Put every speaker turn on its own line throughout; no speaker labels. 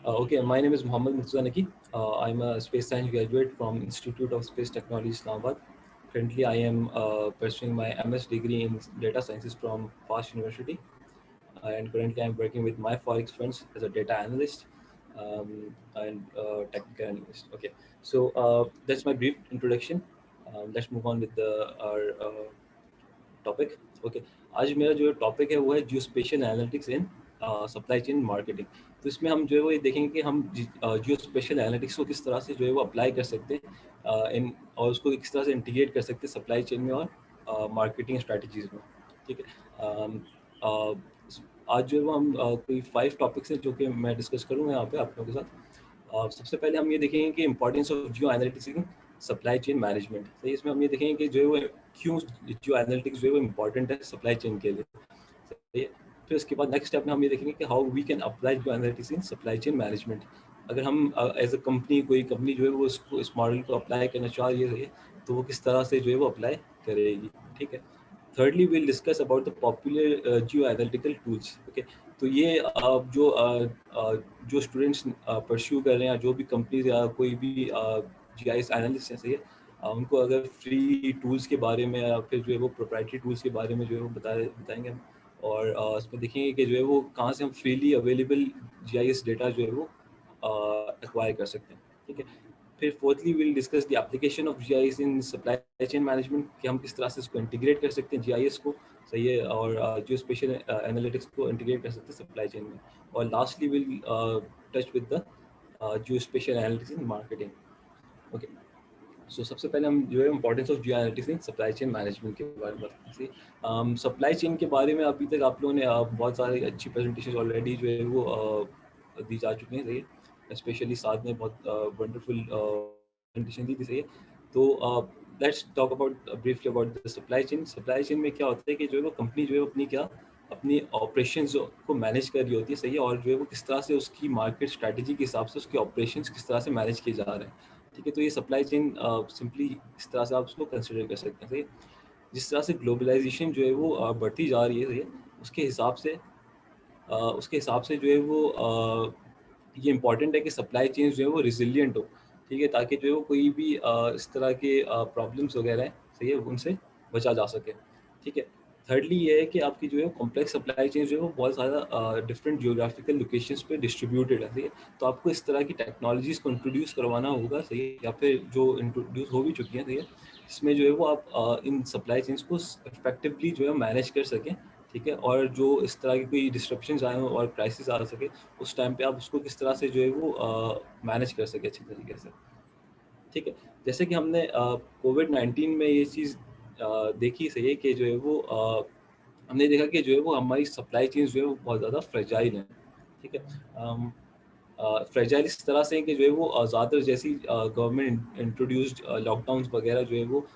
Okay, my name is Mohammad Murtaza Naki. I'm a space science graduate from Institute of Space Technology, Islamabad. Currently, I am pursuing my MS degree in data sciences from FAST University. And currently, I'm working with my Forex friends as a data analyst and technical analyst. Okay, so that's my brief introduction. Let's move on with our topic okay आज मेरा जो topic है वो है geo spatial analytics in supply chain marketing. तो इसमें हम जो है वो ये देखेंगे कि हम जियो स्पेशल एनालिटिक्स को किस तरह से जो है वो अप्लाई कर सकते हैं इन और उसको किस तरह से इंटीग्रेट कर सकते हैं सप्लाई चेन में और मार्केटिंग स्ट्रैटेजीज में। ठीक है। आज जो है वो हम कोई 5 टॉपिक्स हैं जो कि मैं डिस्कस करूँगा यहाँ पे आप लोगों के साथ। सबसे पहले हम ये देखेंगे कि importance of geo analytics in supply chain management. तो इसमें हम ये देखेंगे कि जो है वो क्यों जियो एनालिटिक्स जो है वो इम्पॉर्टेंट है सप्लाई चेन के लिए। सही है। फिर उसके बाद नेक्स्ट स्टेप में हम ये देखेंगे कि how we can apply geo analytics in supply chain management. अगर हम एज अ कंपनी कोई कंपनी जो है वो इस मॉडल को अप्लाई करना चाह रही है तो वो किस तरह से जो है वो अप्लाई करेगी। ठीक है। Thirdly, we'll discuss about the popular geoanalytical tools. Okay, तो ये जो स्टूडेंट्स परस्यू कर रहे हैं जो भी कंपनीज या कोई भी जीआईएस एनालिस्ट हैं सही है उनको अगर फ्री टूल्स के बारे में या फिर जो है वो प्रोप्राइटरी टूल्स के बारे में जो है वो बताएंगे हम। और उसमें देखेंगे कि जो है वो कहाँ से हम फ्रीली अवेलेबल जीआईएस डेटा जो है वो एक्वायर कर सकते हैं। ठीक है। फिर fourthly will discuss the application of GIS in supply chain management कि हम किस तरह से इसको इंटीग्रेट कर सकते हैं जीआईएस को सही है और जो स्पेशल एनालिटिक्स को इंटीग्रेट कर सकते हैं सप्लाई चेन में। और lastly will touch with the जो spatial analytics in marketing. Okay, so सबसे पहले हम जो है importance of geo analytics in supply chain management के बारे में बात करते हैं। सप्लाई चेन के बारे में अभी तक आप लोगों ने बहुत सारी अच्छी प्रेजेंटेशन ऑलरेडी जो है वो दी जा चुकी हैं सही है। स्पेशली साथ में बहुत वंडरफुल प्रेजेंटेशन दी थी सही है। तो let's talk about briefly about the supply chain. Supply chain में क्या होता है कि जो है वो कंपनी जो है अपनी ऑपरेशंस को मैनेज कर रही होती है सही है और जो है वो किस तरह से उसकी मार्केट स्ट्रैटेजी के हिसाब से उसके ऑपरेशंस किस तरह से मैनेज किए जा रहे हैं। ठीक है। तो ये सप्लाई चेन सिंपली इस तरह से आप उसको कंसिडर कर सकते हैं सही है। जिस तरह से ग्लोबलाइजेशन जो है वो बढ़ती जा रही है सही है उसके हिसाब से जो है वो ये इंपॉर्टेंट है कि सप्लाई चेन जो है वो रिजिलियंट हो। ठीक है, ताकि जो है वो कोई भी इस तरह के प्रॉब्लम्स वगैरह हैं सही है उनसे बचा जा सके। ठीक है। थर्डली ये है कि आपकी जो है कॉम्प्लेक्स सप्लाई चेन जो है वो बहुत ज़्यादा डिफरेंट जियोग्राफिकल लोकेशंस पे डिस्ट्रीब्यूटेड है सही है। तो आपको इस तरह की टेक्नोलॉजीज़ को इंट्रोड्यूस करवाना होगा सही है या फिर जो इंट्रोड्यूस हो भी चुकी हैं सही है इसमें जो है वो आप इन सप्लाई चेन्स को इफेक्टिवली जो है मैनेज कर सकें। ठीक है। और जो इस तरह की कोई डिस्ट्रप्शंस आए हों और क्राइसिस आ सके उस टाइम पे आप उसको किस तरह से जो है वो मैनेज कर सके अच्छी तरीके से। ठीक है। जैसे कि हमने कोविड-19 में ये चीज़ देखी सही है कि जो है वो हमने देखा कि जो है वो हमारी सप्लाई चेन्स जो है वो बहुत ज़्यादा फ्रेजाइल हैं। ठीक है। फ्रेजाइल इस तरह से है कि जो है वो ज़्यादातर जैसी गवर्नमेंट इंट्रोड्यूस्ड लॉकडाउन्स वगैरह जो है वो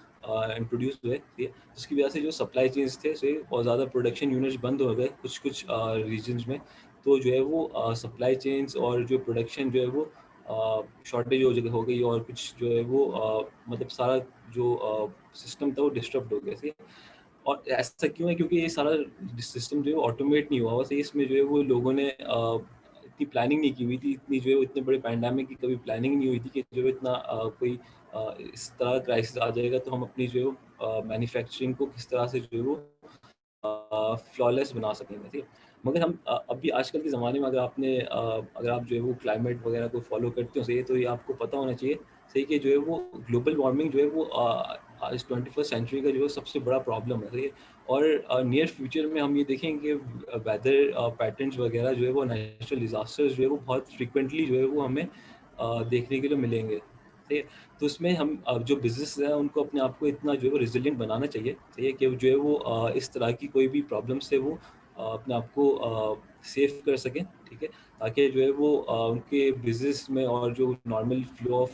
इंट्रोड्यूस हुए ठीक है जिसकी वजह से जो सप्लाई चेन्स थे सही और ज़्यादा प्रोडक्शन यूनिट्स बंद हो गए कुछ कुछ रीजन्स में। तो जो है वो सप्लाई चेन्स और जो प्रोडक्शन जो है वो शॉर्टेज हो गई और कुछ जो है वो मतलब सारा जो सिस्टम था वो डिस्टर्ब हो गया सही है। और ऐसा क्यों है क्योंकि ये सारा सिस्टम जो है ऑटोमेट नहीं हुआ हुआ सही इसमें जो है वो लोगों ने इतनी प्लानिंग नहीं की हुई थी इतनी जो है इतने बड़े पैंडेमिक की कभी प्लानिंग नहीं हुई थी कि जो है इतना कोई इस तरह क्राइसिस आ जाएगा तो हम अपनी जो है मैन्युफैक्चरिंग को किस तरह से जो है वो फ्लॉलेस बना सकेंगे ठीक है। मगर हम अभी आजकल के ज़माने में अगर आप जो है वो क्लाइमेट वगैरह को फॉलो करते हो सही है तो ये आपको पता होना चाहिए सही कि जो है वो ग्लोबल वार्मिंग जो है वो इस 21st सेंचुरी का जो है सबसे बड़ा प्रॉब्लम है सही है। और नियर फ्यूचर में हम ये देखेंगे कि वेदर पैटर्न्स वगैरह जो है वो नेचुरल डिजास्टर्स जो है वो बहुत फ्रिक्वेंटली जो है वो हमें देखने के लिए मिलेंगे ठीक है। तो इसमें हम जो बिजनेस है उनको अपने आप को इतना जो है वो रिजिलियंट बनाना चाहिए सही है कि जो है वो इस तरह की कोई भी प्रॉब्लम से वो अपने आप को सेफ कर सकें। ठीक है। ताकि जो है वो उनके बिजनेस में और जो नॉर्मल फ्लो ऑफ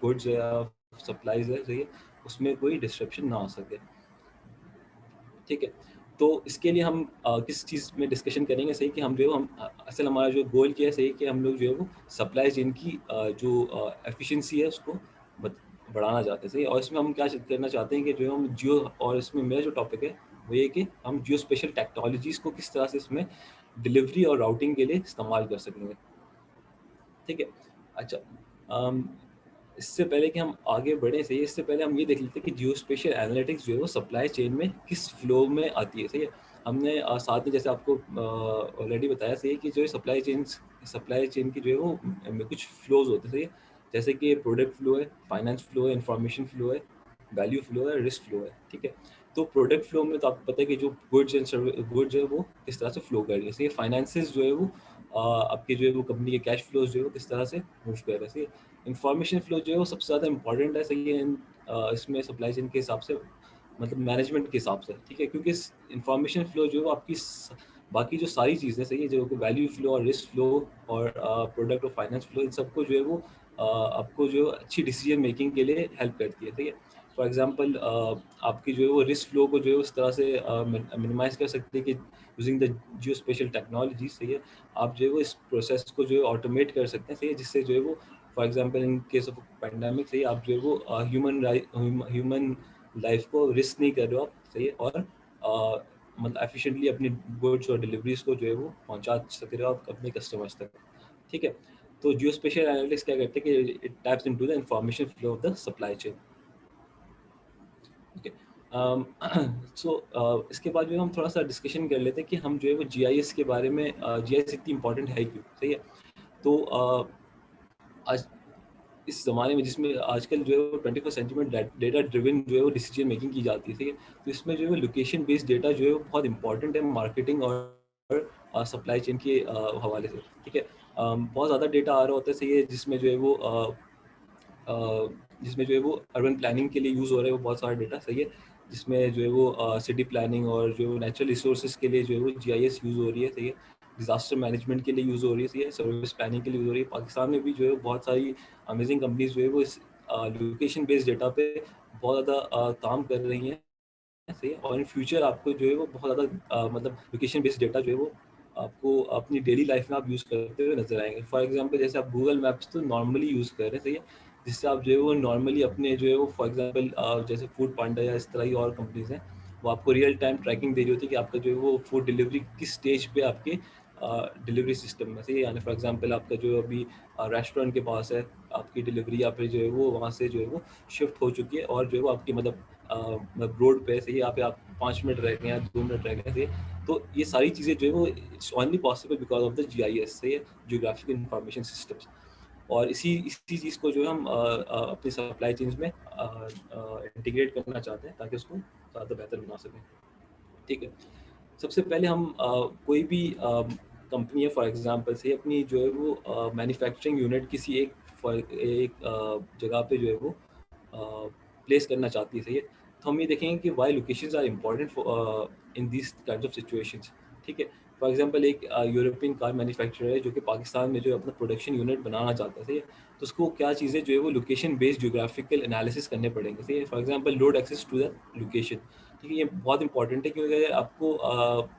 गुड्स या सप्लाईज है सही है उसमें कोई डिस्ट्रप्शन ना आ सके। ठीक है। तो इसके लिए हम किस चीज़ में डिस्कशन करेंगे सही कि हम जो है हम असल हमारा जो गोल क्या है सही कि हम लोग जो है वो सप्लाई चेन की जो एफिशिएंसी है उसको बढ़ाना चाहते हैं सही। और इसमें हम क्या करना चाहते हैं कि जो हम जियो और इसमें मेरा जो टॉपिक है वो ये कि हम जियो स्पेशल टेक्नोलॉजीज़ को किस तरह से इसमें डिलीवरी और राउटिंग के लिए इस्तेमाल कर सकेंगे। ठीक है? अच्छा, अम, इससे पहले कि हम आगे बढ़ें, सही है, इससे पहले हम ये देख लेते हैं कि जियोस्पेशियल एनालिटिक्स जो है वो सप्लाई चेन में किस फ्लो में आती है, सही है? हमने साथ में जैसे आपको ऑलरेडी बताया, सही है, कि जो सप्लाई चेन की जो है वो कुछ फ्लोज़ होते हैं, सही है? जैसे कि प्रोडक्ट फ्लो है, फाइनेंस फ्लो है, इन्फॉर्मेशन फ्लो है, वैल्यू फ्लो है, रिस्क फ्लो है, ठीक है? तो प्रोडक्ट फ्लो में तो आपको पता है कि जो गुड्स है वो किस तरह से फ्लो कर रही है, सही है? फाइनेंसेस जो है वो आपके जो है वो कंपनी के कैश फ्लोज़ जो है वो किस तरह से मूव कर रहे हैं, सही है? इन्फॉर्मेशन फ्लो जो है वो सबसे ज़्यादा इम्पोर्टेंट है, सही है, इसमें सप्लाई चेन के हिसाब से, मतलब मैनेजमेंट के हिसाब से, ठीक है? क्योंकि इस इन्फॉर्मेशन फ्लो जो है वो आपकी बाकी जो सारी चीज़ें, सही है, जो वैल्यू फ्लो और रिस्क फ्लो और प्रोडक्ट और फाइनेंस फ्लो, इन सबको जो है वो आपको जो अच्छी डिसीजन मेकिंग के लिए हेल्प करती है, ठीक है? फॉर एग्जांपल आपकी जो है वो रिस्क फ्लो को जो है उस तरह से मिनिमाइज कर सकते हैं कि using the Jio special technology, सही है, आप जो है वो इस प्रोसेस को जो है ऑटोमेट कर सकते हैं, सही है, जिससे जो है वो for example in case of pandemic, सही है, आप जो है वो ह्यूमन लाइफ को रिस्क नहीं कर रहे हो आप, सही है, और मतलब एफिशिएंटली अपनी गुड्स और डिलीवरीज को जो है वो पहुंचा सक रहे हो आप अपने कस्टमर्स तक, ठीक है? तो जियो स्पेशल एनालिटिक्स क्या करते हैं कि it taps into the information flow of the supply chain, okay? So इसके बाद जो है हम थोड़ा सा डिस्कशन कर लेते हैं कि हम जो है वो जीआईएस के बारे में, जीआईएस इतनी इंपॉर्टेंट है क्यों, सही है? तो आज इस ज़माने में जिसमें आजकल जो है वो 21st सेंचुरी में डेटा ड्रिवन जो है वो डिसीजन मेकिंग की जाती है, ठीक है? तो इसमें जो है वो लोकेशन बेस्ड डेटा जो है वो बहुत इंपॉर्टेंट है मार्केटिंग और सप्लाई चेन के हवाले से, ठीक है? बहुत ज़्यादा डेटा आ रहा होता है, सही है, जिसमें जो है वो अर्बन प्लानिंग के लिए यूज़ हो रहा है वो बहुत सारा डेटा, सही है, जिसमें जो है वो सिटी प्लानिंग और जो नेचुरल रिसोर्सेज के लिए जो है वो जीआईएस यूज़ हो रही है, सही है, डिजास्टर मैनेजमेंट के लिए यूज़ हो रही है, सही है, सर्विस प्लानिंग के लिए यूज़ हो रही है। पाकिस्तान में भी जो है बहुत सारी अमेजिंग कंपनीज जो है वो इस लोकेशन बेस्ड डेटा पे बहुत ज़्यादा काम कर रही हैं, सही है, और इन फ्यूचर आपको जो है वो बहुत ज़्यादा मतलब लोकेशन बेस्ड डेटा जो है वो आपको अपनी डेली लाइफ में आप यूज़ करते हुए नजर आएंगे। फॉर एग्जांपल जैसे आप गूगल मैप्स तो नॉर्मली यूज़ कर रहे हैं, सही है, जिससे आप जो है वो नॉर्मली अपने जो है वो फॉर एग्जांपल जैसे फूड पांडा या इस तरह की और कंपनीज हैं, वो आपको रियल टाइम ट्रैकिंग दे रही होती है कि आपका जो है वो फूड डिलीवरी किस स्टेज पे आपके डिलीवरी सिस्टम में, सही है, यानी फॉर एग्जांपल आपका जो अभी रेस्टोरेंट के पास है आपकी डिलीवरी, या फिर जो है वो वहाँ से जो है वो शिफ्ट हो चुकी है और जो है वो आपकी मतलब मतलब रोड पे, सही है, यहाँ पे आप 5 मिनट रह गए हैं, 2 मिनट रह गए, सही है, तो ये सारी चीज़ें जो है वो it's only possible because of the GIS, सही है, जियोग्राफिक इंफॉर्मेशन सिस्टम्स। और इसी चीज़ को जो है हम अपनी सप्लाई चेन्स में इंटीग्रेट करना चाहते हैं ताकि उसको ज़्यादा बेहतर बना सकें, ठीक है? सबसे पहले हम कोई भी कंपनी है फॉर एग्जांपल से अपनी जो है वो मैन्युफैक्चरिंग यूनिट किसी एक जगह पे जो है वो प्लेस करना चाहती है, सही है, तो हम ये देखेंगे कि why locations are important in this kind of situations, ठीक है? फॉर एग्जांपल एक यूरोपियन कार मैन्युफैक्चरर है जो कि पाकिस्तान में जो है अपना प्रोडक्शन यूनिट बनाना चाहता है, सही है, तो उसको क्या चीज़ें जो है वो लोकेशन बेस्ड ज्योग्राफिकल एनालिसिस करने पड़ेंगे, सही है, for example load access to the location, ठीक है, ये बहुत इंपॉर्टेंट है क्योंकि अगर आपको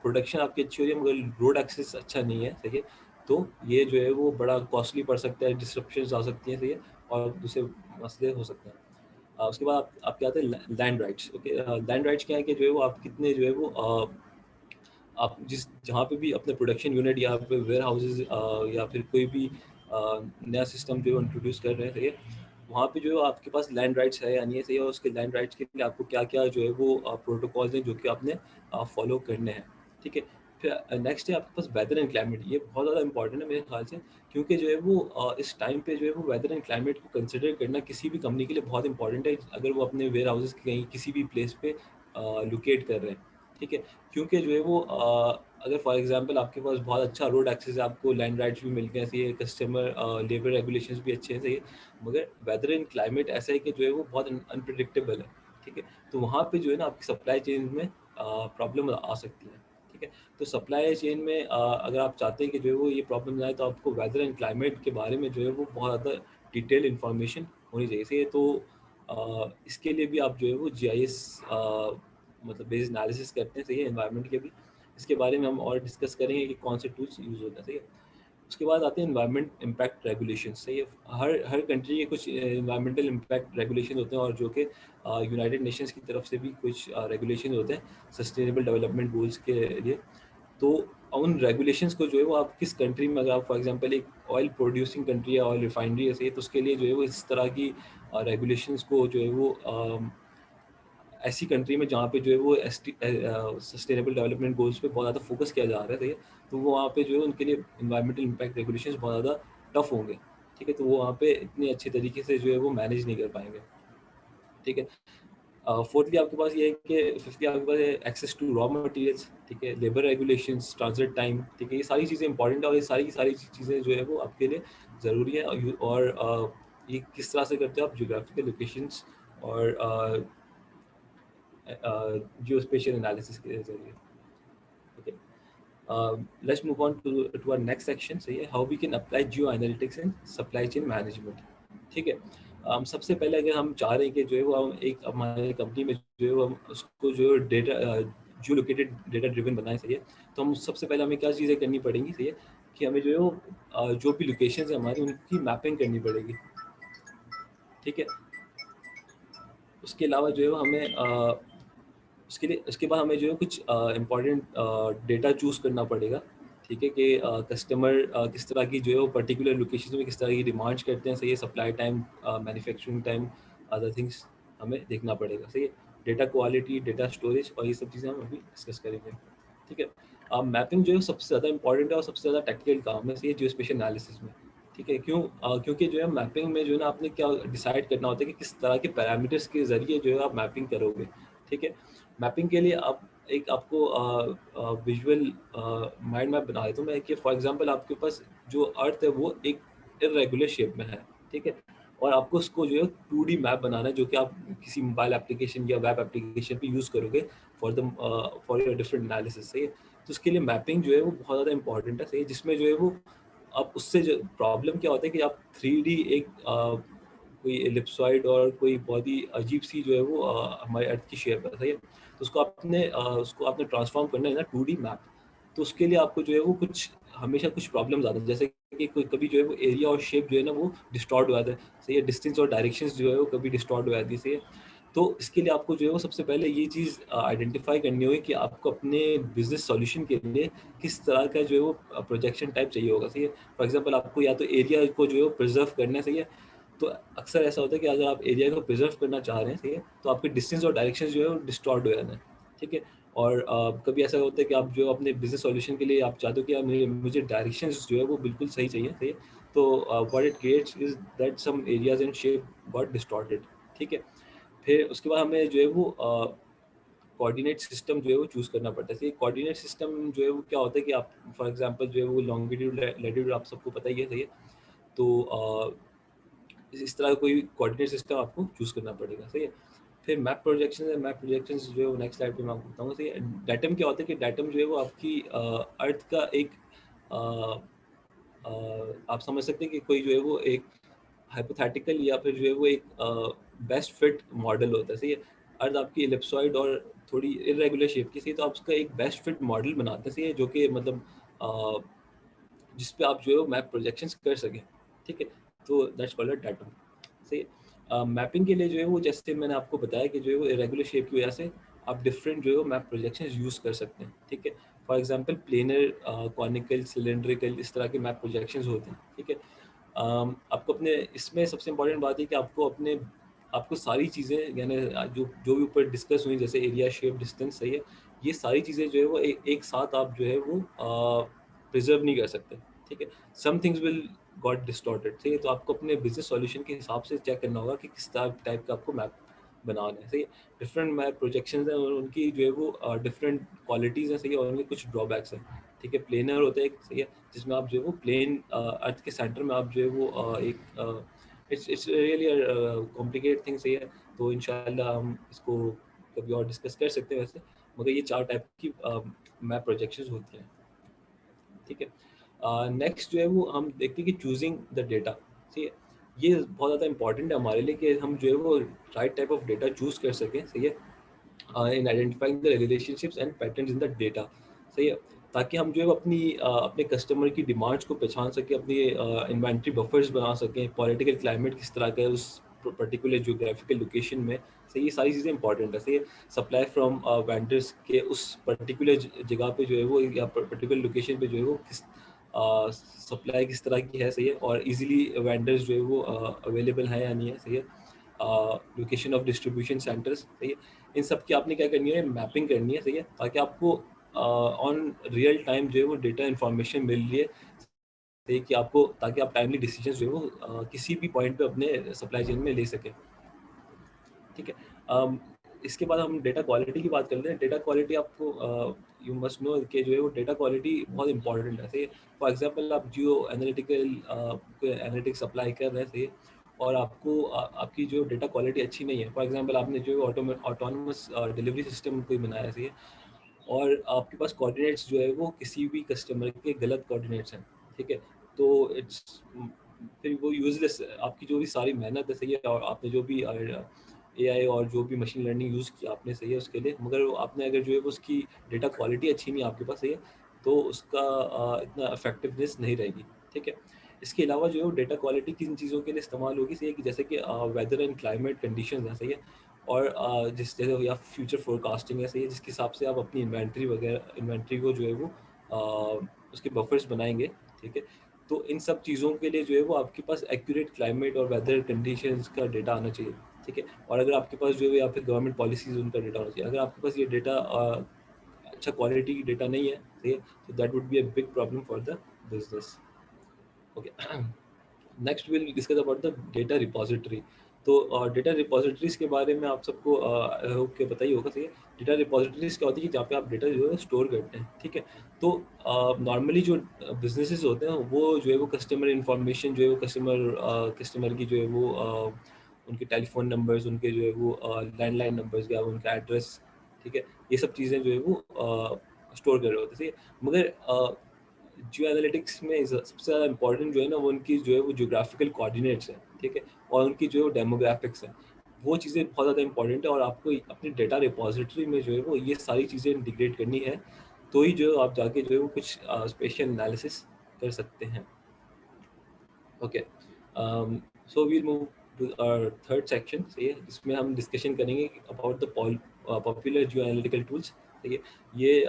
प्रोडक्शन आपकी अच्छी हो रही है मगर रोड एक्सेस अच्छा नहीं है, सही है, तो ये जो है वो बड़ा कॉस्टली पड़ सकता है, डिस्रप्शंस आ सकती हैं, सही है, और दूसरे मसले हो सकते हैं। उसके बाद आप क्या आते हैं land rights, okay? Land rights क्या है कि जो है वो आप कितने जो है वो आप जिस जहाँ पे भी अपने प्रोडक्शन यूनिट या फिर वेयर हाउसेज या फिर कोई भी नया सिस्टम जो है इंट्रोड्यूस कर रहे हैं, सही है, वहाँ पे जो है आपके पास लैंड राइट्स है या नहीं है, सही है, और उसके लैंड राइट्स के लिए आपको क्या क्या जो है वो प्रोटोकॉल्स हैं जो कि आपने फॉलो करने हैं, ठीक है? फिर नेक्स्ट है आपके पास वेदर एंड क्लाइमेट, ये बहुत ज़्यादा इंपॉर्टेंट है मेरे ख्याल से, क्योंकि जो है वो इस टाइम पे जो है वो वेदर एंड क्लाइमेट को कंसिडर करना किसी भी कंपनी के लिए बहुत इंपॉर्टेंट है अगर वो अपने वेयर हाउसेज कहीं किसी भी प्लेस पे लोकेट कर रहे हैं, ठीक है? क्योंकि जो है वो अगर फॉर एग्जांपल आपके पास बहुत अच्छा रोड एक्सेस है, आपको लैंड राइट्स भी मिल गए, सही है, कस्टमर लेबर रेगुलेशंस भी अच्छे हैं, सही है, मगर वेदर एंड क्लाइमेट ऐसा है कि जो है वो बहुत अनप्रिडिक्टेबल है, ठीक है? तो वहाँ पे जो है ना आपकी सप्लाई चेन में प्रॉब्लम आ सकती है, ठीक है? तो सप्लाई चेन में अगर आप चाहते हैं कि जो है वो ये प्रॉब्लम आए तो आपको वेदर एंड क्लाइमेट के बारे में जो है वो बहुत ज़्यादा डिटेल इन्फॉर्मेशन होनी चाहिए, सही है, तो इसके लिए भी आप जो है वो जीआईएस मतलब बेस एनालिसिस करते हैं, सही है, एनवायरनमेंट के भी, इसके बारे में हम और डिस्कस करेंगे कि कौन से टूल्स यूज़ होते हैं, सही है। उसके बाद आते हैं एनवायरनमेंट इम्पैक्ट रेगुलेशन, सही है, हर कंट्री के कुछ एनवायरमेंटल इम्पैक्ट रेगुलेशन होते हैं और जो कि यूनाइटेड नेशंस की तरफ से भी कुछ रेगुलेशन होते हैं सस्टेनेबल डेवलपमेंट गोल्स के लिए, तो उन रेगुलेशंस को जो है वो आप किस कंट्री में, अगर आप फॉर एग्जांपल एक ऑयल प्रोड्यूसिंग कंट्री है, ऑयल रिफाइनरी है, सही है, तो उसके लिए जो है वो इस तरह की रेगुलेशंस को जो है वो ऐसी कंट्री में जहाँ पे जो है वो सस्टेनेबल डेवलपमेंट गोल्स पे बहुत ज़्यादा फोकस किया जा रहा है, सही है, तो वो वहाँ पे जो है उनके लिए इन्वायरमेंटल इम्पैक्ट रेगुलेशंस बहुत ज़्यादा टफ होंगे, ठीक है, तो वो वहाँ पे इतने अच्छे तरीके से जो है वो मैनेज नहीं कर पाएंगे, ठीक है। फोर्थली आपके पास ये है कि फिफ्थली आपके पास है एक्सेस टू रॉ मटेरियल्स, ठीक है, लेबर रेगुलेशंस, ट्रांजिट टाइम, ठीक है, ये सारी चीज़ें इंपॉर्टेंट है और ये सारी की सारी चीज़ें जो है वो आपके लिए ज़रूरी है। और ये किस तरह से करते हो आप, जियोग्राफिकल लोकेशंस और जियो स्पेशियल एनालिसिस के जरिए, ठीक है। Let's move on to our next section, सही है, how we can apply geo analytics in supply chain management, ठीक है। सबसे पहले अगर हम चाह रहे हैं कि जो है वो हम एक हमारे कंपनी में जो है वो हम उसको जो है डेटा जियो लोकेटेड डेटा ड्रिवन बनाए, सही है, तो हम सबसे पहले हमें क्या चीज़ें करनी पड़ेंगी, सही है, कि हमें जो है वो जो भी लोकेशन है हमारी उनकी मैपिंग करनी पड़ेगी, ठीक है। उसके अलावा जो है वो हमें उसके बाद हमें जो है कुछ इम्पॉर्टेंट डेटा चूज़ करना पड़ेगा, ठीक है, कि कस्टमर किस तरह की जो है वो पर्टिकुलर लोकेशन में किस तरह की डिमांड्स करते हैं, सही है, supply time, manufacturing time, other things हमें देखना पड़ेगा, सही है, डेटा क्वालिटी, डेटा स्टोरेज और ये सब चीज़ें हम अभी डिस्कस करेंगे, ठीक है। मैपिंग जो है सबसे ज़्यादा इंपॉर्टेंट है और सबसे ज़्यादा टेक्निकल काम है, सही है, जियो स्पेशियल एनालिसिस में, ठीक है। क्योंकि जो है मैपिंग में जो है ना आपने क्या डिसाइड करना होता है कि किस तरह के पैरामीटर्स के ज़रिए जो है आप मैपिंग करोगे, ठीक है। मैपिंग के लिए आप एक आपको विजुअल माइंड मैप बना देता हूँ मैं कि फॉर एग्जांपल आपके पास जो अर्थ है वो एक इरेगुलर शेप में है, ठीक है, और आपको उसको जो है 2D मैप बनाना है जो कि आप किसी मोबाइल एप्लीकेशन या वेब एप्लीकेशन पे यूज़ करोगे फॉर योर डिफरेंट एनालिसिस, सही है। तो उसके लिए मैपिंग जो है वो बहुत ज़्यादा इंपॉर्टेंट है, सही है, जिसमें जो है वो अब उससे जो प्रॉब्लम क्या होता है कि आप 3D एक कोई एलिप्सॉइड और कोई बहुत ही अजीब सी जो है वो हमारे अर्थ की शेप है, सही है, तो उसको आपने ट्रांसफॉर्म करना है ना 2D मैप, तो उसके लिए आपको जो है वो कुछ हमेशा कुछ प्रॉब्लम्स आते हैं, जैसे कि कोई कभी जो है वो एरिया और शेप जो है ना वो डिस्टॉर्ट हो जाता है, सही है, डिस्टेंस और डायरेक्शंस जो है वो कभी डिस्टॉर्ट हो जाती है, सही है। तो इसके लिए आपको जो है वो सबसे पहले ये चीज़ आइडेंटिफाई करनी होगी कि आपको अपने बिजनेस सॉल्यूशन के लिए किस तरह का जो है वो प्रोजेक्शन टाइप चाहिए होगा, सही है। फॉर एग्जांपल आपको या तो एरिया को जो है वो प्रिजर्व करना है, सही है, तो अक्सर ऐसा होता है कि अगर आप एरिया को प्रिजर्व करना चाह रहे हैं, ठीक है, तो आपके डिस्टेंस और डायरेक्शन जो है वो डिस्टॉर्ट हो जाना है, ठीक है। और कभी ऐसा होता है कि आप जो अपने बिजनेस सॉल्यूशन के लिए आप चाहते हो कि यार मुझे डायरेक्शंस जो है वो बिल्कुल सही चाहिए, सही है, तो what it creates is that some areas and shape got distorted, ठीक है। फिर उसके बाद हमें जो है वो कोऑर्डिनेट सिस्टम जो है वो चूज़ करना पड़ता है, सही, कोऑर्डिनेट सिस्टम जो है वो क्या होता है कि आप फॉर एग्जांपल जो है वो लॉन्गिट्यूड लैटिट्यूड आप सबको पता ही है, सही है, तो इस तरह का कोई कोऑर्डिनेट सिस्टम आपको चूज़ करना पड़ेगा, सही है। फिर मैप प्रोजेक्शन है, मैप प्रोजेक्शंस जो है वो नेक्स्ट स्लाइड पे मैं आपको बताऊंगा, सही है। डाटम क्या होता है कि डाटम जो है वो आपकी अर्थ का एक आप समझ सकते हैं कि कोई जो है वो एक हाइपोथेटिकल या फिर जो है वो एक बेस्ट फिट मॉडल होता है, सही है। अर्थ आपकी एलिप्सॉइड और थोड़ी इरेगुलर शेप की, सही है, तो आप उसका एक बेस्ट फिट मॉडल बनाते हैं, सही है, जो कि मतलब जिस पे आप जो है वो मैप प्रोजेक्शंस कर सकें, ठीक है, तो दैट्स कॉल्ड अ डाटम, सही है। मैपिंग के लिए जो है वो जैसे मैंने आपको बताया कि जो है वो इरेगुलर शेप की वजह से आप डिफरेंट जो है वो मैप प्रोजेक्शंस यूज़ कर सकते हैं, ठीक है। For example planar, conical, cylindrical, इस तरह के मैप प्रोजेक्शंस होते हैं, ठीक है। आपको अपने इसमें सबसे इम्पोर्टेंट बात है कि आपको सारी चीज़ें यानी जो जो भी ऊपर डिस्कस हुई जैसे एरिया, शेप, डिस्टेंस, सही है, ये सारी चीज़ें जो है वो एक साथ आप जो है वो प्रिजर्व नहीं कर सकते, ठीक है। Some things will got distorted, ठीक है, तो आपको अपने बिजनेस सॉल्यूशन के हिसाब से चेक करना होगा कि किस टाइप का आपको मैप बनाना है, सही है। डिफरेंट मैप प्रोजेक्शंस हैं और उनकी जो है वो डिफरेंट क्वालिटीज़ हैं, सही है, और उनके कुछ ड्रॉबैक्स हैं, ठीक है। प्लेनर होता है एक, सही है, जिसमें आप जो है वो प्लेन अर्थ के सेंटर में आप जो है वो इट्स रियली कॉम्प्लिकेटेड थिंग, सही है, तो इंशाल्लाह हम इसको कभी और डिस्कस कर सकते हैं वैसे, मगर ये 4 टाइप की मैप प्रोजेक्शंस होती हैं, ठीक है। नेक्स्ट जो है वो हम देखते हैं कि चूजिंग द डेटा, ठीक है, ये बहुत ज़्यादा इंपॉर्टेंट है हमारे लिए कि हम जो है वो right type of data choose कर सकें, सही है, in identifying the relationships and patterns in the data, सही है, ताकि हम जो है वो अपने कस्टमर की डिमांड्स को पहचान सकें, अपनी इन्वेंट्री बफर्स बना सकें, पॉलिटिकल क्लाइमेट किस तरह का है उस पर्टिकुलर ज्योग्राफिकल लोकेशन में, सही, ये सारी चीज़ें इंपॉर्टेंट है, सही है। सप्लाई फ्रॉम वेंडर्स के उस पर्टिकुलर जगह पे जो है वो, या पर्टिकुलर लोकेशन पे जो है वो किस सप्लाई किस तरह की है, सही है, और इजीली वेंडर्स जो है वो अवेलेबल हैं या नहीं है, सही है। लोकेशन ऑफ डिस्ट्रीब्यूशन सेंटर्स, सही है। इन सब की आपने क्या करनी है, मैपिंग करनी है, सही है, ताकि आपको ऑन रियल टाइम जो है वो डेटा इन्फॉर्मेशन मिल रही है, सही है, कि आपको, ताकि आप टाइमली डिसीजन जो है वो किसी भी पॉइंट पे अपने सप्लाई चेन में ले सकें, ठीक है। इसके बाद हम डेटा क्वालिटी की बात करते हैं। डेटा क्वालिटी आपको यू मस्ट नो कि जो है वो डेटा क्वालिटी बहुत इंपॉर्टेंट है, सही है। फॉर एग्जांपल आप जियो एनालिटिक्स अप्लाई कर रहे हैं, सही है, और आपको आपकी जो डेटा क्वालिटी अच्छी नहीं है। फॉर एग्जांपल आपने जो ऑटोनमस डिलीवरी सिस्टम कोई बनाया है, सही है, और आपके पास कोऑर्डिनेट्स जो है वो किसी भी कस्टमर के गलत कोऑर्डिनेट्स हैं, ठीक है, तो इट्स फिर वो यूजलेस है। आपकी जो भी सारी मेहनत है, सही है, और आपने जो भी एआई और जो भी मशीन लर्निंग यूज़ किया आपने, सही है, उसके लिए, मगर आपने अगर जो है वो उसकी डेटा क्वालिटी अच्छी नहीं है आपके पास, सही है, तो उसका इतना इफेक्टिवनेस नहीं रहेगी, ठीक है। इसके अलावा जो है वो डेटा क्वालिटी किन चीज़ों के लिए इस्तेमाल होगी, सही है, कि जैसे कि वेदर एंड क्लाइमेट कंडीशंस है, सही है, और जिस जैसे या फ्यूचर फोरकास्टिंग है, सही है, जिसके हिसाब से आप अपनी इन्वेंट्री को जो है वो उसके बफर्स बनाएंगे, ठीक है। तो इन सब चीज़ों के लिए जो है वो आपके पास एक्यूरेट क्लाइमेट और वेदर कंडीशंस का डेटा आना चाहिए, ठीक है। और अगर आपके पास जो है या फिर गवर्नमेंट पॉलिसीज उनका डेटा होना चाहिए। अगर आपके पास ये डेटा अच्छा क्वालिटी की डेटा नहीं है, सही है, तो that would be a big problem for the business, okay. Next will discuss about the data repository. तो डेटा रिपोजिटरीज के बारे में आप सबको होप के पता ही होगा, सही है। डेटा रिपोजिटरीज क्या होती है कि जहाँ पे आप डेटा जो है स्टोर करते हैं, ठीक है। तो नॉर्मली जो बिजनेसेस होते हैं वो जो है वो कस्टमर इंफॉर्मेशन जो है वो कस्टमर की जो है वो उनके टेलीफोन नंबर्स, उनके जो है वो लैंडलाइन नंबर्स या उनका एड्रेस, ठीक है, ये सब चीज़ें जो है वो स्टोर कर रहे होते हैं, मगर जियो एनालिटिक्स में सबसे ज़्यादा इंपॉर्टेंट जो है ना, वो उनकी जो है वो ज्योग्राफिकल कोऑर्डिनेट्स है, ठीक है, और उनकी जो है डेमोग्राफिक्स है, वो चीज़ें बहुत ज़्यादा इंपॉर्टेंट है, और आपको अपनी डेटा रिपोजिटरी में जो है वो ये सारी चीज़ें इंटीग्रेट करनी है, तो ही जो है आप जाके जो है वो कुछ स्पेशल एनालिसिस कर सकते हैं, okay. So we'll move to our third section, सही है, इसमें हम डिस्कशन करेंगे about the popular geo analytical tools, ठीक है। ये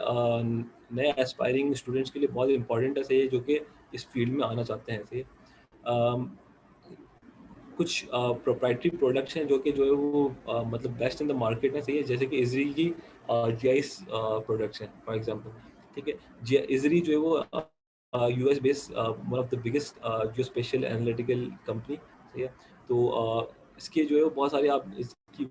नए एस्पायरिंग स्टूडेंट्स के लिए बहुत इंपॉर्टेंट है, सही है, जो कि इस फील्ड में आना चाहते हैं, सही है। um, कुछ प्रोप्राइटरी प्रोडक्ट्स हैं जो कि जो है वो मतलब बेस्ट इन द मार्केट है, सही है, जैसे कि इजरी की जीआईएस प्रोडक्ट्स हैं, फॉर एग्जांपल, ठीक है। इजरी जो है वो US based one of the biggest जो स्पेशल एनालिटिकल कंपनी, सही है। तो इसके जो है वो बहुत सारे आप इसकी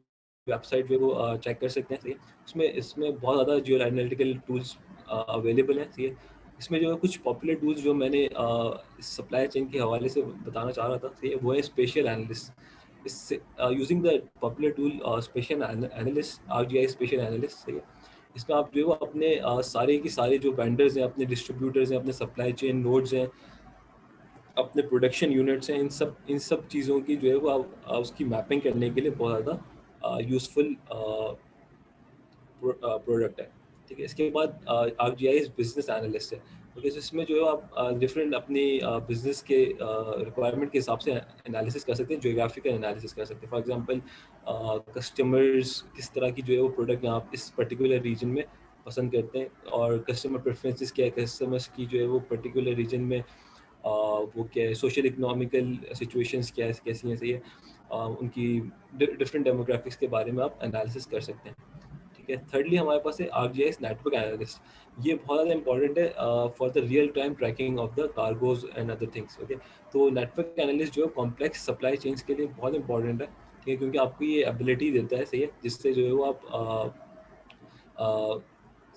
वेबसाइट जो है वो चेक कर सकते हैं, सही है। इसमें बहुत ज़्यादा जियो एनालिटिकल टूल्स अवेलेबल हैं, सही है। इसमें जो है कुछ पॉपुलर टूल्स जो मैंने सप्लाई चेन के हवाले से बताना चाह रहा था, सही है, वो है स्पेशल एनालिस्ट। इससे using the popular tool special analyst, RGI special analyst, सही है। इसमें आप जो है वो अपने सारे की सारे जो वेंडर्स हैं, अपने डिस्ट्रीब्यूटर्स हैं, अपने सप्लाई चेन नोड्स हैं, अपने प्रोडक्शन यूनिट्स हैं, इन सब चीज़ों की जो है वो आप उसकी मैपिंग करने के लिए बहुत ज़्यादा यूज़फुल प्रोडक्ट है, ठीक है। इसके बाद आरजीआई बिजनेस एनालिस्ट है, तो इसमें जो है आप डिफरेंट अपनी बिजनेस के रिक्वायरमेंट के हिसाब से एनालिसिस कर सकते हैं, ज्योग्राफिकल एनालिसिस कर सकते हैं। फॉर एग्जांपल कस्टमर्स किस तरह की जो है वो प्रोडक्ट यहाँ इस पर्टिकुलर रीजन में पसंद करते हैं, और कस्टमर प्रेफरेंसेस क्या है, कस्टमर्स की जो है वो पर्टिकुलर रीजन में वो क्या है, सोशल इकोनॉमिकल सिचुएशंस क्या है, कैसी हैं, सही है, उनकी डिफरेंट डेमोग्राफिक्स के बारे में आप एनालिसिस कर सकते हैं, ठीक है। थर्डली हमारे पास है आरजीआईएस नेटवर्क एनालिस्ट। ये बहुत ज़्यादा इंपॉर्टेंट है for the real time tracking of the cargoes and other things, okay. तो नेटवर्क एनालिस्ट जो है कॉम्प्लेक्स सप्लाई चेन्स के लिए बहुत इंपॉर्टेंट है, ठीक है, क्योंकि आपको ये एबिलिटी देता है, सही है, जिससे जो है वो आप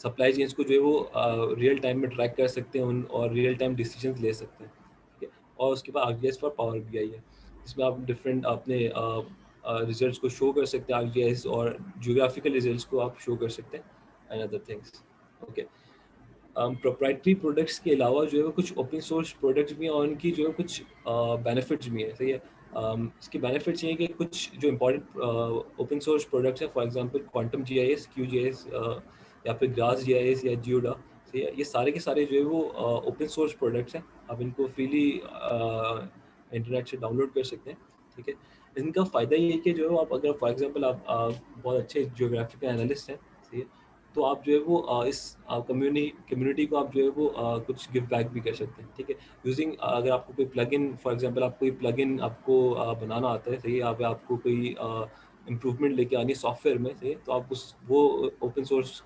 सप्लाई चेन्स को जो है वो रियल टाइम में ट्रैक कर सकते हैं और रियल टाइम डिसीजंस ले सकते हैं, ठीक है। और उसके बाद आरजीआईएस फॉर पावर बीआई है, इसमें आप डिफरेंट अपने रिजल्ट्स को शो कर सकते हैं, आरजीआईएस और ज्योग्राफिकल रिजल्ट्स को आप शो कर सकते हैं and other things, okay. Proprietary products के अलावा जो है वो कुछ ओपन सोर्स प्रोडक्ट्स भी हैं, और उनकी जो है कुछ बेनिफिट्स भी हैं, सही है। इसके बेनिफिट्स ये हैं कि कुछ जो इम्पोर्टेंट ओपन सोर्स प्रोडक्ट्स हैं, फॉर एग्जांपल क्वांटम जीआईएस, क्यूजीआईएस, या फिर ग्रास जीआईएस या जियोडा, सही है, ये सारे के सारे जो है वो ओपन सोर्स प्रोडक्ट्स हैं, आप इनको फ्रीली इंटरनेट से डाउनलोड कर सकते हैं, ठीक है। इनका फ़ायदा ये है कि जो है आप अगर फॉर एग्ज़ाम्पल आप बहुत अच्छे ज्योग्राफिकल एनालिस्ट हैं, सही है, तो आप जो है वो इस कम्युनिटी को आप जो है वो कुछ गिव बैक भी कर सकते हैं, ठीक है। यूज़िंग अगर आपको कोई प्लगइन फॉर एग्ज़ाम्पल आप कोई प्लगइन आपको बनाना आता है, सही है, आप आपको कोई इम्प्रूवमेंट लेके आनी है सॉफ्टवेयर में, सही है, तो आप उस वो ओपन सोर्स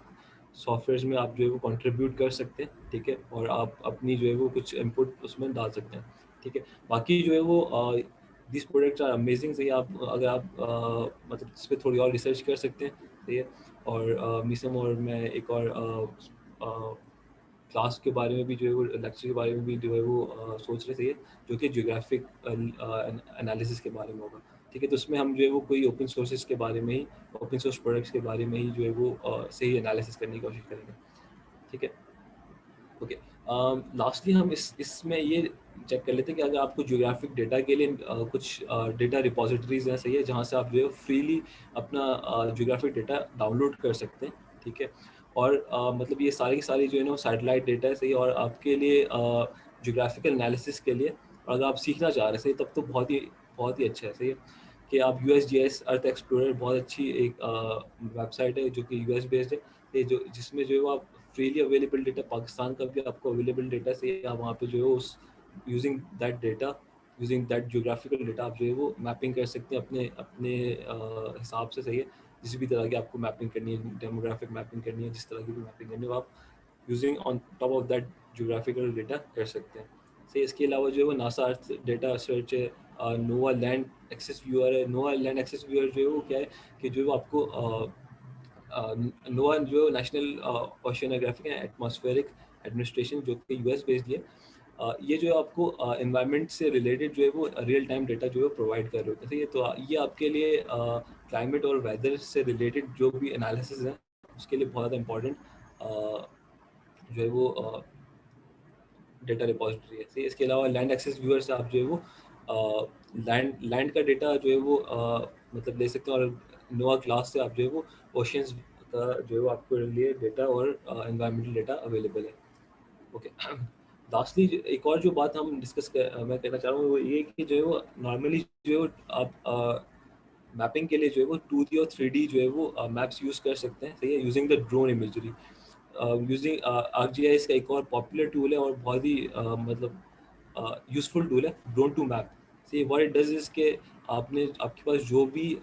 सॉफ्टवेयर्स में आप जो है वो कंट्रीब्यूट कर सकते हैं, ठीक है, और आप अपनी जो है वो कुछ इनपुट उसमें डाल सकते हैं, ठीक है। बाकी जो है वो दिस प्रोडक्ट्स आर अमेजिंग, सही है, आप अगर आप मतलब इस पे थोड़ी और रिसर्च कर सकते हैं, सही है, और मीसम और मैं एक और क्लास के बारे में भी जो है वो लेक्चर के बारे में भी जो है वो सोच रहे थे, जो कि ज्योग्राफिक एनालिसिस के बारे में होगा, ठीक है। तो उसमें हम जो है वो कोई ओपन सोर्सेज के बारे में ही, ओपन सोर्स प्रोडक्ट्स के बारे में ही जो है वो सही एनालिसिस करने की कोशिश करेंगे, ठीक है। ओके, लास्टली हम इसमें ये चेक कर लेते हैं कि अगर आपको ज्योग्राफिक डेटा के लिए कुछ डेटा रिपोजिटरीज हैं, सही है, जहाँ से आप जो है फ्रीली अपना ज्योग्राफिक डेटा डाउनलोड कर सकते हैं, ठीक है। और मतलब ये सारी की सारी जो है ना सैटेलाइट डेटा है, सही है, और आपके लिए ज्योग्राफिकल एनालिसिस के लिए अगर आप सीखना चाह रहे हैं, सही, तब तो बहुत ही अच्छा है, सही है, कि आप USGS अर्थ एक्सप्लोरर बहुत अच्छी एक वेबसाइट है जो कि US बेस्ड है, ये जो जिसमें जो है वो आप फ्रीली अवेलेबल डेटा पाकिस्तान का भी आपको अवेलेबल डेटा से आप वहाँ पे जो है उस using that data, using that geographical data आप जो है वो मैपिंग कर सकते हैं अपने अपने हिसाब से, सही है। जिस भी तरह की आपको मैपिंग करनी है, डेमोग्राफिक मैपिंग करनी है, जिस तरह की भी मैपिंग करनी है, वो आप using on top of that geographical data कर सकते हैं, सही। इसके अलावा जो है वो नासा अर्थ डेटा सर्च है, नोवा लैंड एक्सेस व्यूअर है। नोवा लैंड एक्सेस व्यूअर जो है वो क्या है कि जो है वो आपको नोआ जो नेशनल ओशियनोग्राफिक एंड एटमॉस्फेरिक एडमिनिस्ट्रेशन जो कि US बेस्ड है, ये जो है आपको एनवायरनमेंट से रिलेटेड जो है वो रियल टाइम डेटा जो है प्रोवाइड कर रहे होते हैं, तो ये आपके लिए क्लाइमेट और वेदर से रिलेटेड जो भी एनालिसिस है उसके लिए बहुत ज़्यादा इम्पोर्टेंट जो है वो डेटा रिपोजिटरी है, सही। इसके अलावा लैंड एक्सेस व्यूअर से आप जो है वो लैंड का डेटा जो है वो मतलब ले सकते हैं, और नोआ क्लास से आप जो है वो ओशियंस का जो है वो आपको लिए डेटा और एनवायरमेंटल डेटा अवेलेबल है, ओके। लास्टली एक और जो बात हम मैं कहना चाह रहा हूँ वो ये कि जो है वो नॉर्मली जो है वो आप मैपिंग के लिए जो है वो 2D और 3D जो है वो मैप्स यूज़ कर सकते हैं, सही है, using the drone imagery. Using ArcGIS का एक और पॉपुलर टूल है और बहुत ही मतलब यूजफुल टूल है, drone to map. See what it does is के आपके पास जो भी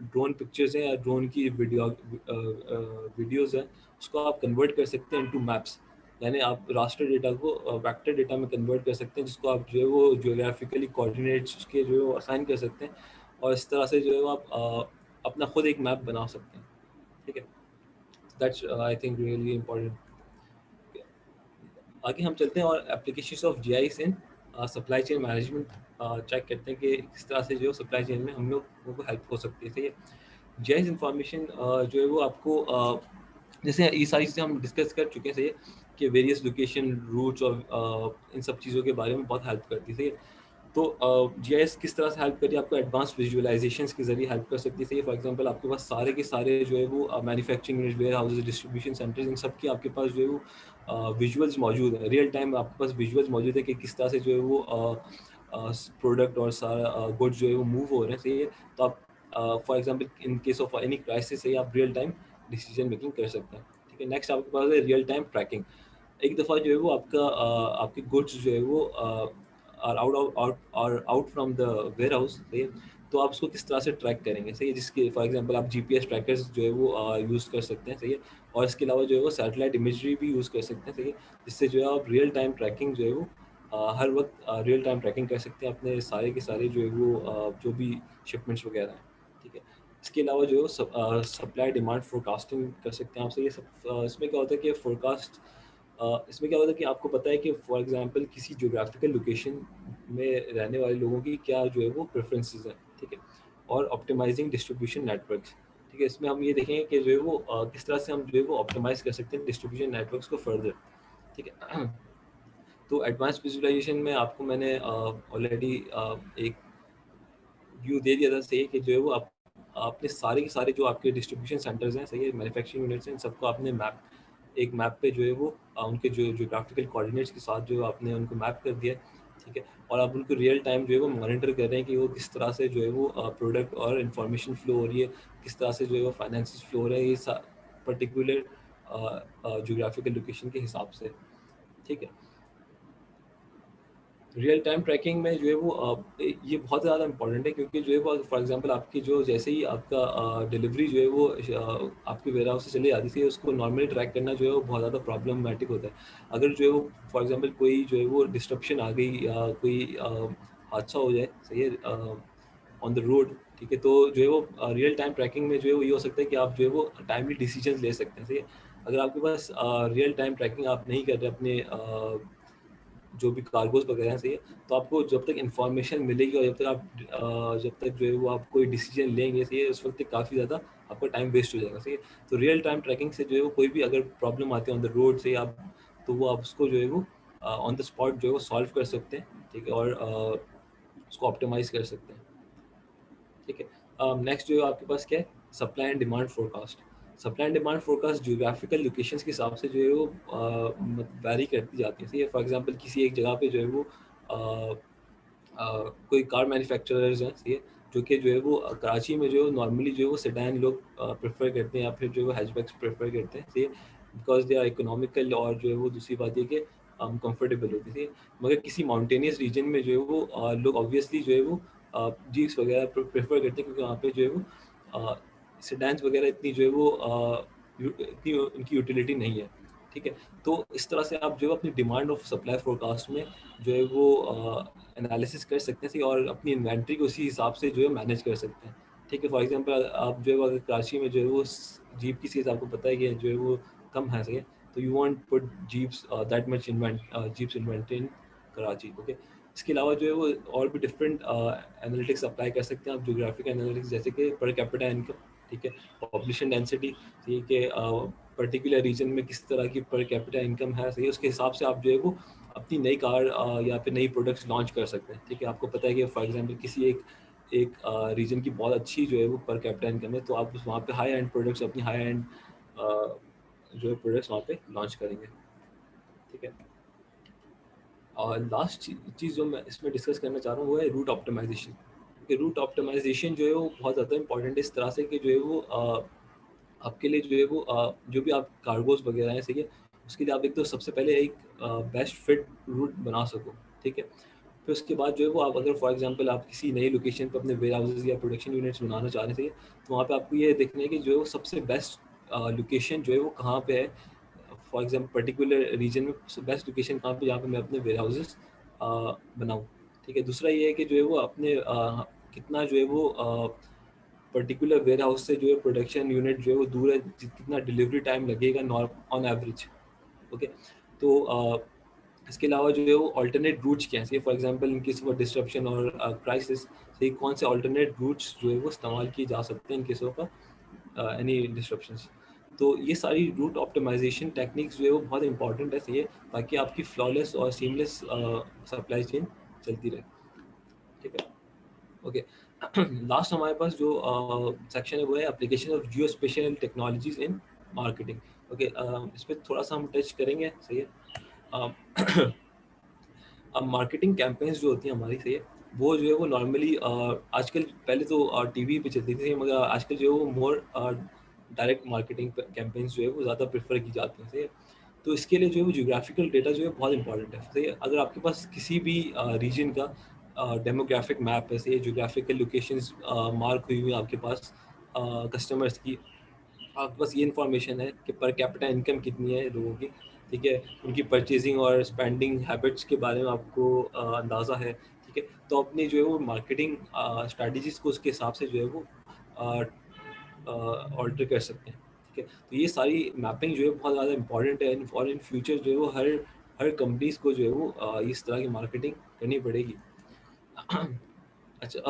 ड्रोन पिक्चर्स हैं या ड्रोन की वीडियोस हैं, उसको आप कन्वर्ट कर सकते हैं इनटू मैप्स, यानी आप रास्टर डेटा को वेक्टर डेटा में कन्वर्ट कर सकते हैं, जिसको आप जो है वो ज्योग्राफिकली कोऑर्डिनेट्स उसके जो है वो असाइन कर सकते हैं, और इस तरह से जो है वो आप अपना खुद एक मैप बना सकते हैं, ठीक है। That's I think really important. आगे हम चलते हैं और applications of GIS in supply chain management check करते हैं कि किस तरह से जो सप्लाई चेन में हम लोगों को हेल्प हो सकती है, सही है। GIS इंफॉर्मेशन जो है वो आपको जैसे ये सारी चीज़ें हम डिस्कस कर चुके हैं, सही है, कि वेरियस लोकेशन रूट्स और इन सब चीज़ों के बारे में बहुत हेल्प करती है, सही है। तो GIS किस तरह से हेल्प करिए, आपको एडवांस विजुअलाइजेशंस के जरिए हेल्प कर सकती है, फॉर एग्जांपल आपके पास सारे के सारे जो है वो manufacturing unit, warehouses, distribution centres, इन सब की आपके पास जो है वो विजुअल्स मौजूद है, रियल टाइम आपके पास विजुअल्स मौजूद है कि किस तरह से जो है वो प्रोडक्ट और सारा गुड्स जो है वो मूव हो रहे हैं, सही है। तो आप for example in case of any crisis है आप रियल टाइम डिसीजन मेकिंग कर सकते हैं, ठीक है। नेक्स्ट आपके पास है रियल टाइम ट्रैकिंग। एक दफ़ा जो है वो आपके गुड्स जो है वो are out from the warehouse, सही है, तो आप उसको किस तरह से ट्रैक करेंगे, सही है, जिसके फॉर एग्जांपल आप GPS ट्रैकर्स जो है वो यूज़ कर सकते हैं, सही है, और इसके अलावा जो है वो सैटेलाइट इमेजरी भी यूज़ कर सकते हैं, सही है, जिससे जो है आप रियल टाइम ट्रैकिंग जो है वो हर वक्त रियल टाइम ट्रैकिंग कर सकते हैं अपने सारे के सारे जो है वो जो भी शिपमेंट्स वगैरह हैं, ठीक है। इसके अलावा जो है सप्लाई डिमांड फोरकास्टिंग कर सकते हैं आपसे, ये सब इसमें क्या होता है कि फोरकास्ट इसमें क्या होता है कि आपको पता है कि फॉर एग्जांपल किसी ज्योग्राफिकल लोकेशन में रहने वाले लोगों की क्या जो है वो प्रेफरेंसेस हैं, ठीक है, और ऑप्टिमाइजिंग डिस्ट्रीब्यूशन नेटवर्क्स, ठीक है। इसमें हम ये देखेंगे कि जो है वो किस तरह से हम जो है वो ऑप्टिमाइज कर सकते हैं डिस्ट्रीब्यूशन नेटवर्क्स को फर्दर, ठीक है। तो एडवांस विजुअलाइजेशन में आपको मैंने ऑलरेडी एक व्यू दे दिया था, सही है, कि जो है वो आप आपने सारे के सारे जो आपके डिस्ट्रीब्यूशन सेंटर्स हैं, सही है, मैन्युफैक्चरिंग यूनिट्स हैं, इन सबको आपने एक मैप पे जो है वो उनके जो ज्योग्राफिकल कोऑर्डिनेट्स के साथ जो आपने उनको मैप कर दिया, ठीक है? और आप उनको रियल टाइम जो है वो मॉनिटर कर रहे हैं कि वो किस तरह से जो है वो प्रोडक्ट और इन्फॉर्मेशन फ्लो हो रही है, किस तरह से जो है वो फाइनेंसेस फ्लो हो रहा है, ये पर्टिकुलर ज्योग्राफिकल लोकेशन के हिसाब से, ठीक है? रियल टाइम ट्रैकिंग में जो है वो ये बहुत ज़्यादा इंपॉर्टेंट है, क्योंकि जो है वो फॉर एग्जांपल आपकी जो जैसे ही आपका डिलीवरी जो है वो आपके वेयर हाउस से चली जाती थी, उसको नॉर्मली ट्रैक करना जो है वो बहुत ज़्यादा प्रॉब्लमैटिक होता है। अगर जो है वो फॉर एग्जांपल कोई जो है वो डिस्ट्रप्शन आ गई या कोई हादसा हो जाए, सही है, ऑन द रोड, ठीक है, तो जो है वो रियल टाइम ट्रैकिंग में जो है वो ये हो सकता है कि आप जो है वो टाइमली डिसीजंस ले सकते हैं, सही है। अगर आपके पास रियल टाइम ट्रैकिंग आप नहीं कर रहे अपने जो भी कार्गोज़ वगैरह हैं, सही है, तो आपको जब तक इन्फॉर्मेशन मिलेगी और जब तक जो है वो आप कोई डिसीजन लेंगे, सही है, उस वक्त तक काफ़ी ज़्यादा आपका टाइम वेस्ट हो जाएगा, सही है। तो रियल टाइम ट्रैकिंग से जो है वो कोई भी अगर प्रॉब्लम आती है ऑन द रोड से, आप तो वो आप उसको जो है वो ऑन द स्पॉट जो है वो सॉल्व कर सकते हैं, ठीक है, और उसको ऑप्टिमाइज़ कर सकते हैं। ठीक है। नेक्स्ट जो है आपके पास क्या है, supply and demand forecast. Supply and demand forecast geographical locations के हिसाब से जो है वो वैरी करती जाती है, सही है। फॉर एग्जांपल किसी एक जगह पे जो है वो कोई कार मैन्युफैक्चरर्स हैं, सही है, जो कि जो है वो कराची में जो है नॉर्मली जो है वो सेडान लोग प्रेफर करते हैं या फिर जो है वो हैचबैक्स प्रेफर करते हैं, सही है, बिकॉज दे आर इकोनॉमिकल, और जो है वो दूसरी बात ये कि कंफर्टेबल होती है। मगर किसी माउंटेनियस रीजन में जो है वो लोग ऑब्वियसली जो है वो जीप्स वगैरह प्रेफर करते हैं, क्योंकि वहाँ पे जो है वो सेडान्स वगैरह इतनी जो है वो इतनी उनकी यूटिलिटी नहीं है, ठीक है। तो इस तरह से आप जो है अपनी डिमांड और सप्लाई फोरकास्ट में जो है वो एनालिसिस कर सकते हैं, सही, और अपनी इन्वेंट्री को उसी हिसाब से जो है मैनेज कर सकते हैं, ठीक है। फॉर एग्जांपल आप जो है वो अगर कराची में जो है वो जीप की सीज आपको पता है कि जो है वो कम है, सही है, तो you want put jeeps that much jeeps inventory in Karachi, okay. इसके अलावा जो है वो और भी डिफरेंट एनालिटिक्स अप्लाई कर सकते हैं आप, ज्योग्राफिक एनालिटिक्स, जैसे कि पर कैपिटा इनकम, ठीक है, पॉपुलेशन डेंसिटी, ठीक है, पर्टिकुलर रीजन में किस तरह की पर कैपिटा इनकम है, सही है, उसके हिसाब से आप जो है वो अपनी नई कार या फिर नई प्रोडक्ट्स लॉन्च कर सकते हैं, ठीक है। आपको पता है कि फॉर एग्जांपल किसी एक एक रीजन की बहुत अच्छी जो है वो पर कैपिटा इनकम है, तो आप वहाँ पे हाई एंड प्रोडक्ट्स, अपनी हाई एंड जो है प्रोडक्ट्स वहाँ पे लॉन्च करेंगे, ठीक है। और लास्ट चीज़ जो मैं इसमें डिस्कस करना चाह रहा हूँ वो है रूट ऑप्टिमाइजेशन, कि रूट ऑप्टिमाइजेशन जो है वो बहुत ज़्यादा इंपॉर्टेंट है, इस तरह से कि जो है वो आपके लिए जो है वो जो भी आप कार्गोज़ वगैरह हैं, सही है, उसके लिए आप एक तो सबसे पहले एक बेस्ट फिट रूट बना सको, ठीक है। फिर उसके बाद जो है वो आप अगर फॉर एग्जांपल आप किसी नई लोकेशन पे अपने वेयर हाउसेज़ या प्रोडक्शन यूनिट्स बनाना चाह रहे थे, तो वहाँ पे आपको ये देखना है कि जो है वो सबसे बेस्ट लोकेशन जो है वो कहाँ पे है, फॉर एग्जांपल पर्टिकुलर रीजन में बेस्ट लोकेशन कहाँ पे, जहाँ पे मैं अपने वेयर हाउसेज़ बनाऊँ, ठीक है। दूसरा ये है कि जो है वो अपने कितना जो है वो पर्टिकुलर वेयर हाउस से जो है प्रोडक्शन यूनिट जो है वो दूर है, कितना डिलीवरी टाइम लगेगा ऑन एवरेज, ओके। तो इसके अलावा जो है वो अल्टरनेट रूट्स क्या हैं, for example in case of disruption और क्राइसिस, सही, कौन से अल्टरनेट रूट्स जो है वो इस्तेमाल किए जा सकते हैं in case of any disruptions. तो ये सारी रूट ऑप्टिमाइजेशन टेक्निक्स जो है वो बहुत इंपॉर्टेंट है, सही है, ताकि आपकी फ्लॉलेस और सीमलेस सप्लाई चेन चलती रहे, ठीक है। ओके। लास्ट हमारे पास जो सेक्शन है वो है application of Jio special technologies in marketing, okay. इस पर थोड़ा सा हम टच करेंगे, सही है। अ, अब मार्केटिंग कैंपेन्स जो होती हैं हमारी, सही है, वो जो है वो नॉर्मली आजकल, पहले तो टीवी पे चलती थी, मगर आजकल जो है वो मोर डायरेक्ट मार्केटिंग कैंपेन्स जो है वो ज़्यादा प्रेफर की जाती हैं, सही है। तो इसके लिए जो है वो ज्योग्राफिकल डेटा जो है बहुत इंपॉर्टेंट है, सही है। अगर आपके पास किसी भी रीजन का डेमोग्राफिक मैप है, सही है, ज्योग्राफिकल लोकेशंस मार्क हुई हुई हैं आपके पास कस्टमर्स की, आपके पास ये इन्फॉर्मेशन है कि पर कैपिटा इनकम कितनी है लोगों की, ठीक है, उनकी परचेजिंग और स्पेंडिंग हैबिट्स के बारे में आपको अंदाज़ा है, ठीक है, तो अपनी जो है वो मार्केटिंग स्ट्रैटेजीज को उसके हिसाब से जो है वो ऑल्टर कर सकते हैं, ठीक है। तो ये सारी मैपिंग जो है बहुत ज़्यादा इंपॉर्टेंट है, और इन फ्यूचर जो है वो हर हर कंपनीज को जो है वो इस तरह की मार्केटिंग करनी पड़ेगी। अच्छा,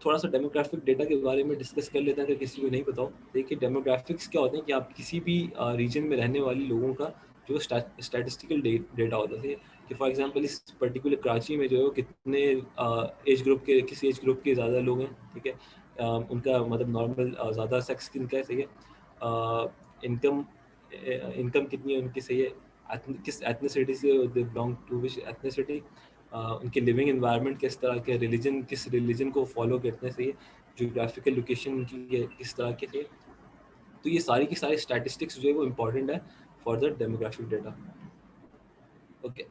थोड़ा सा डेमोग्राफिक डेटा के बारे में डिस्कस कर लेते हैं, अगर किसी को नहीं पता हो। देखिए, डेमोग्राफिक्स क्या होते हैं कि आप किसी भी रीजन में रहने वाले लोगों का जो स्टैटिस्टिकल डेटा होता है, कि फॉर एग्जांपल इस पर्टिकुलर कराची में जो है वो कितने एज ग्रुप के, किस एज ग्रुप के ज़्यादा लोग हैं, ठीक है, उनका मतलब नॉर्मल ज़्यादा सेक्स किनका है, सही है, इनकम इनकम कितनी है उनकी, सही है, किस एथनिसिटी से they belong to which ethnicity, उनके लिविंग एनवायरनमेंट किस तरह के, रिलीजन किस रिलीजन को फॉलो करते हैं, सही है, ज्योग्राफिकल लोकेशन उनकी किस तरह के थे। तो ये सारी की सारी स्टैटिस्टिक्स जो है वो इम्पोर्टेंट है for the demographic data. Okay.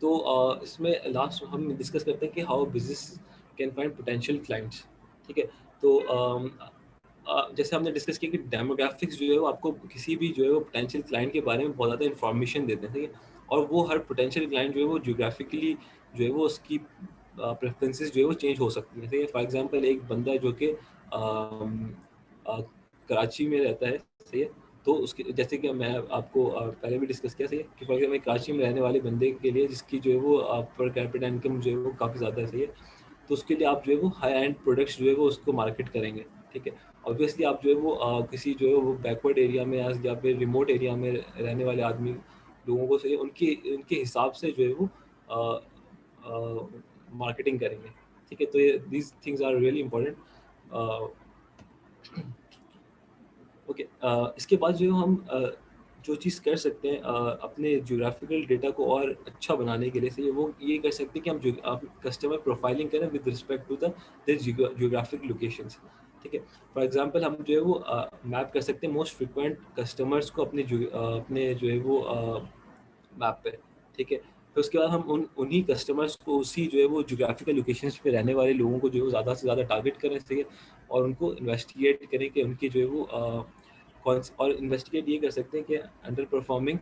तो इसमें लास्ट हम डिस्कस करते हैं कि how business can find potential clients. ठीक है। तो जैसे हमने डिस्कस किया कि डेमोग्राफिक्स जो है वो आपको किसी भी जो है वो पोटेंशियल क्लाइंट के बारे में बहुत ज़्यादा इन्फॉर्मेशन देते हैं, ठीक है। और वो हर पोटेंशियल क्लाइंट जो है वो ज्योग्राफिकली जो है वो उसकी प्रेफरेंसेस जो है वो चेंज हो सकती हैं। ठीक है, फॉर एग्जांपल एक बंदा जो कि कराची में रहता है, सही है, तो उसके जैसे कि मैं आपको पहले भी डिस्कस किया, सही है, कि फॉर एग्जाम्पल कराची में रहने वाले बंदे के लिए जिसकी जो है वो पर कैपिटा इनकम जो है वो काफ़ी ज़्यादा है, सही है, तो उसके लिए आप जो है वो हाई एंड प्रोडक्ट्स जो है वो उसको मार्केट करेंगे। ठीक है। ऑब्वियसली आप जो है वो किसी जो है वो बैकवर्ड एरिया में या फिर रिमोट एरिया में रहने वाले आदमी लोगों को, सही है, उनके उनके हिसाब से जो है वो मार्केटिंग करेंगे। ठीक है। तो ये these things are really important. Okay. इसके बाद जो हम जो चीज़ कर सकते हैं अपने ज्योग्राफिकल डेटा को और अच्छा बनाने के लिए, से वो ये कर सकते हैं कि हम आप कस्टमर प्रोफाइलिंग करें with respect to the geographic locations. ठीक है। फॉर एग्जांपल हम जो है वो मैप कर सकते हैं मोस्ट फ्रिक्वेंट कस्टमर्स को अपने जो है वो मैप पे। ठीक है। फिर उसके बाद हम उन्हीं कस्टमर्स को उसी जो है वो ज्योग्राफिकल लोकेशंस पे रहने वाले लोगों को जो है वो ज़्यादा से ज़्यादा टारगेट करें, सही है, और उनको इन्वेस्टिगेट करें कि उनकी जो है वो और इन्वेस्टिगेट ये कर सकते हैं कि अंडर परफॉर्मिंग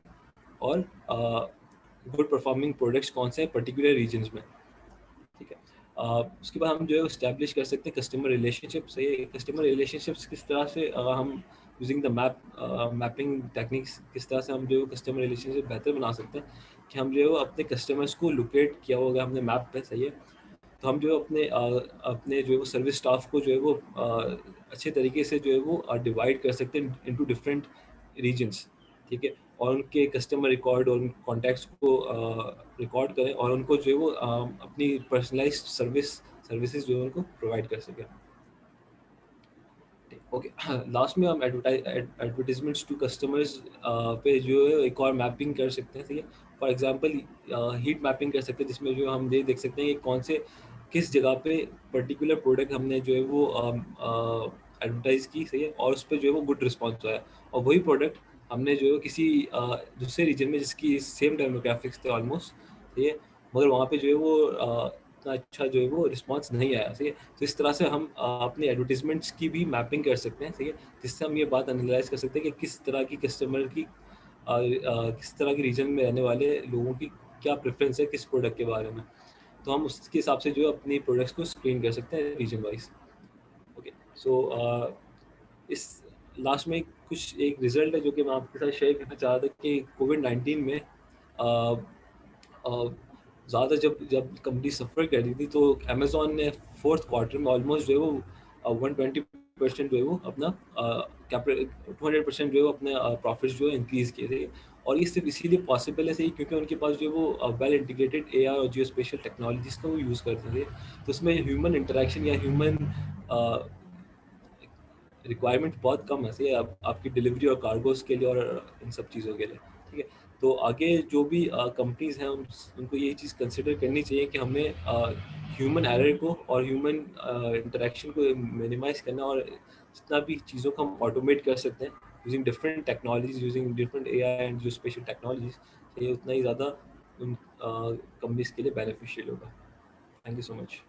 और गुड परफॉर्मिंग प्रोडक्ट्स कौन से हैं पर्टिकुलर रीजन्स में। ठीक है। उसके बाद हम जो है इस्टेब्लिश कर सकते हैं कस्टमर रिलेशनशिप। सही है, कस्टमर रिलेशनशिप्स किस तरह से हम यूजिंग द मैपिंग टेक्निक्स किस तरह से हम जो है कस्टमर रिलेशनशिप बेहतर बना सकते हैं कि हम जो है वो अपने कस्टमर्स को लोकेट किया होगा हमने मैप पे, सही है, तो हम जो है अपने जो है वो सर्विस स्टाफ को जो है वो अच्छे तरीके से जो है वो डिवाइड कर सकते हैं इनटू डिफरेंट रीजन्स। ठीक है। और उनके कस्टमर रिकॉर्ड और कॉन्टैक्ट्स को रिकॉर्ड करें और उनको जो है वो अपनी पर्सनलाइज्ड सर्विसेज जो है उनको प्रोवाइड कर सकें। ओके। लास्ट में हम एडवर्टाइजमेंट्स टू कस्टमर्स पे जो है एक और मैपिंग कर सकते हैं, ठीक है। फॉर एग्जांपल हीट मैपिंग कर सकते हैं जिसमें जो हम ये देख सकते हैं कि कौन से किस जगह पे पर्टिकुलर प्रोडक्ट हमने जो है वो एडवर्टाइज की, सही है, और उस पर जो है वो गुड रिस्पॉन्स आया, और वही प्रोडक्ट हमने जो है किसी दूसरे रीजन में जिसकी सेम डेमोग्राफिक्स थे ऑलमोस्ट, सही है, मगर वहाँ पे जो है वो इतना अच्छा जो है वो रिस्पॉन्स नहीं आया, सही है। तो इस तरह से हम अपने एडवर्टीजमेंट्स की भी मैपिंग कर सकते हैं, सही है, जिससे हम ये बात एनालाइज कर सकते हैं कि किस तरह की कस्टमर की किस तरह के रीजन में रहने वाले लोगों की क्या प्रेफरेंस है किस प्रोडक्ट के बारे में। तो हम उसके हिसाब से जो है अपनी प्रोडक्ट्स को स्क्रीन कर सकते हैं रीजन वाइज। ओके। सो इस लास्ट में कुछ एक रिजल्ट है जो कि मैं आपके साथ शेयर करना चाह रहा था कि कोविड-19 में ज़्यादा जब जब कंपनी सफ़र कर रही थी तो अमेज़न ने फोर्थ क्वार्टर में ऑलमोस्ट जो है वो 120% जो है वो अपना कैपिटल 200% जो है वो अपने प्रॉफिट्स जो है इंक्रीज़ किए थे। और ये सिर्फ इसीलिए पॉसिबल है, सही, क्योंकि उनके पास जो है वो वेल इंटीग्रेटेड एआई और जियोस्पेशियल टेक्नोलॉजीज़ का वो यूज़ करते थे। तो उसमें ह्यूमन इंटरैक्शन या ह्यूमन रिक्वायरमेंट बहुत कम है, सही है, आपकी डिलीवरी और कार्गोज़ के लिए और इन सब चीज़ों के लिए। ठीक है। तो आगे जो भी कंपनीज़ हैं उनको ये चीज़ कंसिडर करनी चाहिए कि हमें ह्यूमन एरर को और ह्यूमन इंटरेक्शन को मिनिमाइज़ करना, और जितना भी चीज़ों को हम ऑटोमेट कर सकते हैं using different technologies, using different AI and जो स्पेशल टेक्नोलॉजीज़, ये उतना ही ज़्यादा उन कंपनीज़ के लिए बेनिफिशियल होगा। Thank you so much.